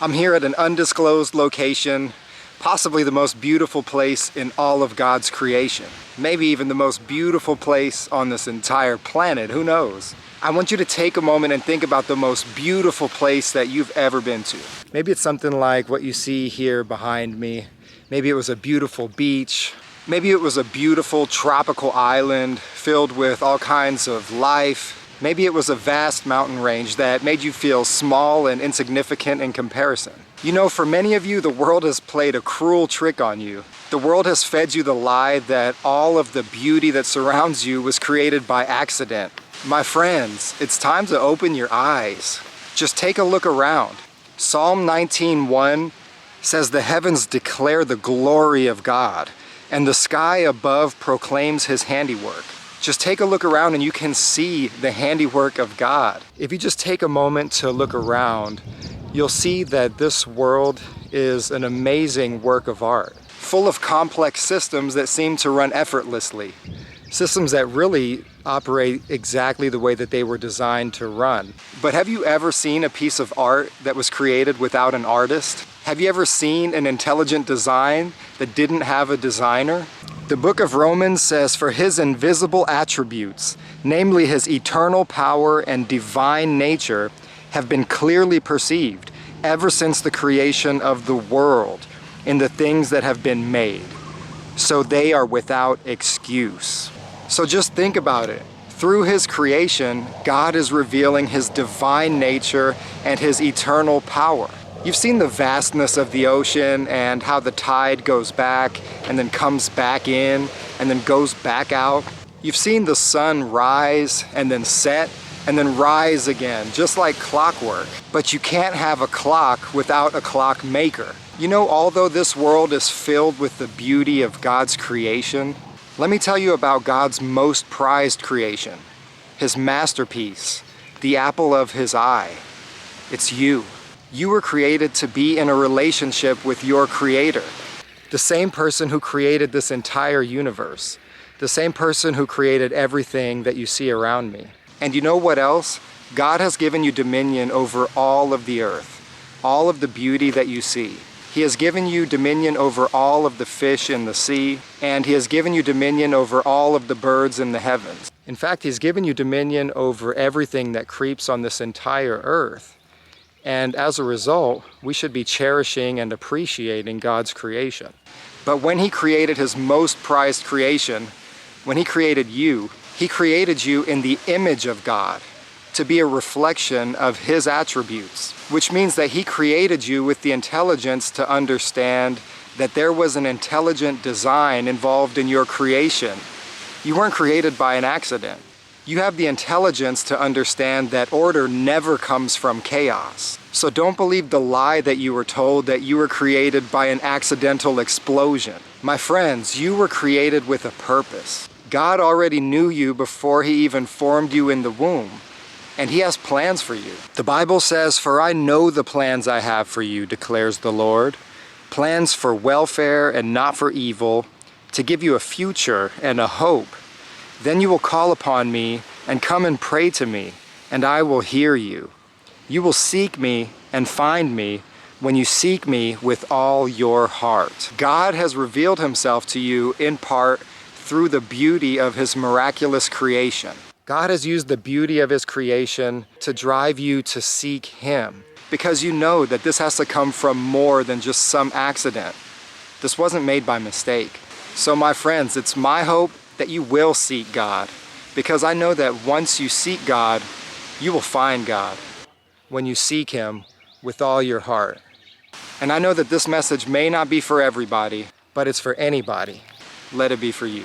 I'm here at an undisclosed location, possibly the most beautiful place in all of God's creation. Maybe even the most beautiful place on this entire planet, who knows? I want you to take a moment and think about the most beautiful place that you've ever been to. Maybe it's something like what you see here behind me. Maybe it was a beautiful beach. Maybe it was a beautiful tropical island filled with all kinds of life. Maybe it was a vast mountain range that made you feel small and insignificant in comparison. You know, for many of you, the world has played a cruel trick on you. The world has fed you the lie that all of the beauty that surrounds you was created by accident. My friends, it's time to open your eyes. Just take a look around. Psalm 19:1 says, "The heavens declare the glory of God, and the sky above proclaims his handiwork." Just take a look around and you can see the handiwork of God. If you just take a moment to look around, you'll see that this world is an amazing work of art, full of complex systems that seem to run effortlessly. Systems that really operate exactly the way that they were designed to run. But have you ever seen a piece of art that was created without an artist? Have you ever seen an intelligent design that didn't have a designer? The book of Romans says, "For his invisible attributes, namely his eternal power and divine nature, have been clearly perceived ever since the creation of the world in the things that have been made. So they are without excuse." So just think about it. Through his creation, God is revealing his divine nature and his eternal power. You've seen the vastness of the ocean and how the tide goes back and then comes back in and then goes back out. You've seen the sun rise and then set and then rise again, just like clockwork. But you can't have a clock without a clockmaker. You know, although this world is filled with the beauty of God's creation, let me tell you about God's most prized creation, his masterpiece, the apple of his eye. It's you. You were created to be in a relationship with your Creator, the same person who created this entire universe, the same person who created everything that you see around me. And you know what else? God has given you dominion over all of the earth, all of the beauty that you see. He has given you dominion over all of the fish in the sea, and he has given you dominion over all of the birds in the heavens. In fact, he's given you dominion over everything that creeps on this entire earth. And as a result, we should be cherishing and appreciating God's creation. But when he created his most prized creation, when he created you in the image of God, to be a reflection of his attributes, which means that he created you with the intelligence to understand that there was an intelligent design involved in your creation. You weren't created by an accident. You have the intelligence to understand that order never comes from chaos. So don't believe the lie that you were told that you were created by an accidental explosion. My friends, you were created with a purpose. God already knew you before he even formed you in the womb, and he has plans for you. The Bible says, "For I know the plans I have for you, declares the Lord, plans for welfare and not for evil, to give you a future and a hope. Then you will call upon me and come and pray to me, and I will hear you. You will seek me and find me when you seek me with all your heart." God has revealed himself to you in part through the beauty of his miraculous creation. God has used the beauty of his creation to drive you to seek him, because you know that this has to come from more than just some accident. This wasn't made by mistake. So my friends, it's my hope that you will seek God, because I know that once you seek God, you will find God when you seek him with all your heart. And I know that this message may not be for everybody, but it's for anybody. Let it be for you.